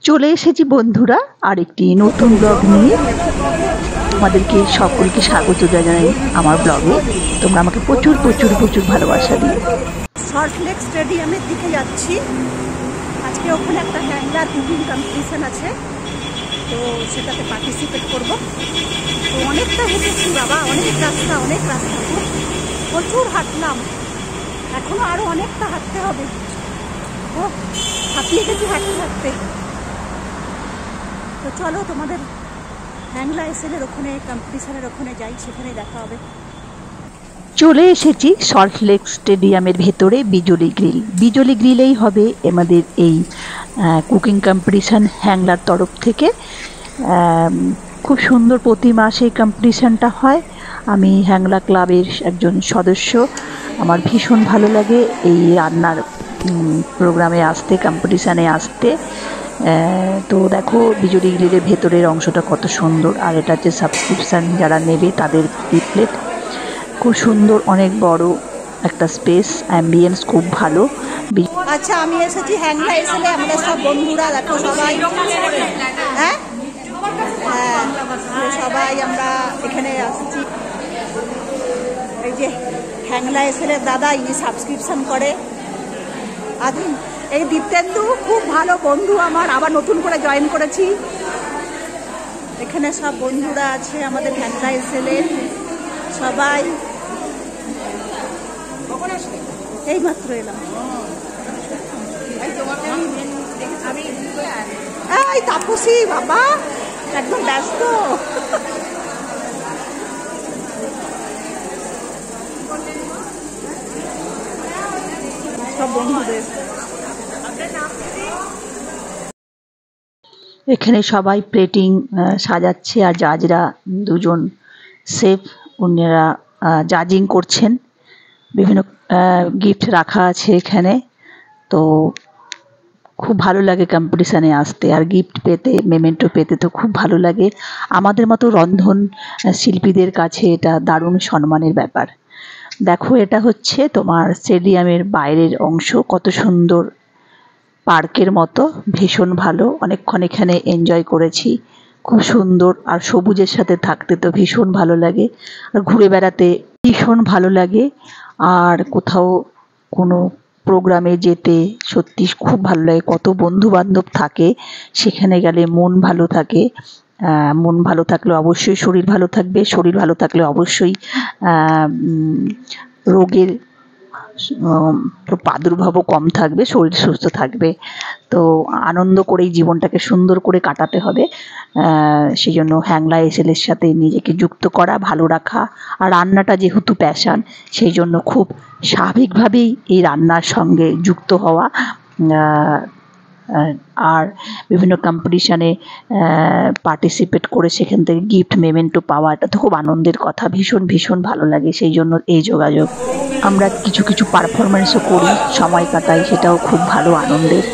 চলে এসেছি বন্ধুরা আরেকটি নতুন ব্লগ নিয়ে। তোমাদেরকে সকলকে স্বাগত জানাই আমার ব্লগে। তোমরা আমাকে প্রচুর প্রচুর প্রচুর ভালোবাসা দিও। সল্টলেক স্টেডিয়ামের দিকে যাচ্ছি। আজকে ওখানে একটা হ্যাংলার কুকিং কম্পিটিশন আছে, তো সেটাতে পার্টিসিপেট করব। তো অনেকটা হেঁটেছি বাবা, অনেক রাস্তা প্রচুর হাঁটলাম। এখনো আরো অনেকটা হাঁটতে হবে। ও হাঁপিয়ে গেছি হাঁটতে। তো চলো তোমাদের হ্যাংলা এসএলের ওখানে কম্পিটিশনের ওখানে যাই, সেখানে দেখা হবে। চলে এসেছি সল্টলেক স্টেডিয়ামের ভেতরে বিজলি গ্রিলেই হবে আমাদের এই কুকিং কম্পিটিশান হ্যাংলার তরফ থেকে। খুব সুন্দর, প্রতি মাসে এই কম্পিটিশানটা হয়। আমি হ্যাংলা ক্লাবের একজন সদস্য। আমার ভীষণ ভালো লাগে এই রান্নার প্রোগ্রামে আসতে, কম্পিটিশানে আসতে। তো দেখো বিজলি গ্রিলের ভেতরের অংশটা কত সুন্দর। আর এটা হচ্ছে সাবস্ক্রিপশান যারা নেবে তাদের লিফলেট। খুব সুন্দর, অনেক বড় একটা স্পেস, অ্যাম্বিয়েন্স খুব ভালো। আচ্ছা, আমি এসেছি হ্যাংলা এসেলে আমাদের সব বন্ধুরা দেখো, সবাই হ্যাঁ সবাই আমরা এখানে আসছি। এই যে হ্যাংলা এসেলে দাদা, ইনি সাবস্ক্রিপশন করে। আদিন এই দীপ্তেন্দু খুব ভালো বন্ধু আমার, আবার নতুন করে জয়েন করেছি। এখানে সব বন্ধুরা আছে আমাদের হ্যাংলা এসেলের সবাই। এই মাত্র এলাম। এই তাপসী বাবা একদম ব্যস্ত। সব বন্ধুদের এখানে সবাই প্লেটিং সাজাচ্ছে, আর জাজরা দুজন শেফ, উনারা জাজিং করছেন। বিভিন্ন গিফট রাখা আছে এখানে। তো খুব ভালো লাগে কম্পিটিশানে আসতে, আর গিফট পেতে, মেমেন্টো পেতে তো খুব ভালো লাগে। আমাদের মতো রন্ধন শিল্পীদের কাছে এটা দারুণ সম্মানের ব্যাপার। দেখো, এটা হচ্ছে তোমার স্টেডিয়ামের বাইরের অংশ, কত সুন্দর, পার্কের মতো, ভীষণ ভালো। অনেকক্ষণ এখানে এনজয় করেছি, খুব সুন্দর। আর সবুজের সাথে থাকতে তো ভীষণ ভালো লাগে, আর ঘুরে বেড়াতে ভীষণ ভালো লাগে। আর কোথাও কোনো প্রোগ্রামে যেতে সত্যি খুব ভালো লাগে। কত বন্ধু বান্ধব থাকে, সেখানে গেলে মন ভালো থাকে। মন ভালো থাকলে অবশ্যই শরীর ভালো থাকবে, শরীর ভালো থাকলে অবশ্যই রোগের প্রাদুর্ভাবও কম থাকবে, শরীর সুস্থ থাকবে। তো আনন্দ করেই জীবনটাকে সুন্দর করে কাটাতে হবে। সেই জন্য হ্যাংলা এসএলের সাথে নিজেকে যুক্ত করা, ভালো রাখা। আর রান্নাটা যেহেতু প্যাশান, সেই জন্য খুব স্বাভাবিকভাবেই এই রান্নার সঙ্গে যুক্ত হওয়া। আর বিভিন্ন কম্পিটিশানে পার্টিসিপেট করে সেখান থেকে গিফট, মেমেন্টো পাওয়া, এটা তো খুব আনন্দের কথা। ভীষণ ভীষণ ভালো লাগে, সেই জন্য এই যোগাযোগ। আমরা কিছু কিছু পারফরমেন্সও করি, সময় কাটাই, সেটাও খুব ভালো আনন্দের।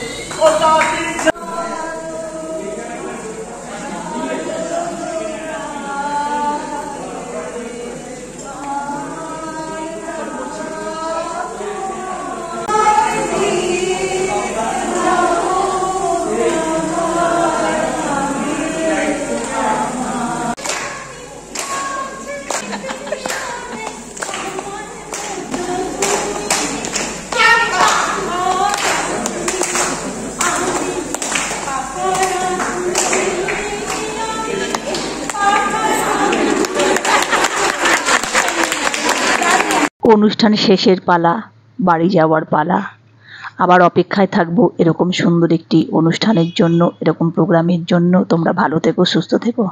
অনুষ্ঠান শেষের পালা, বাড়ি যাওয়ার পালা। আবার অপেক্ষায় থাকবো এরকম সুন্দর একটি অনুষ্ঠানের জন্য, এরকম প্রোগ্রামের জন্য। তোমরা ভালো থেকো, সুস্থ থেকো।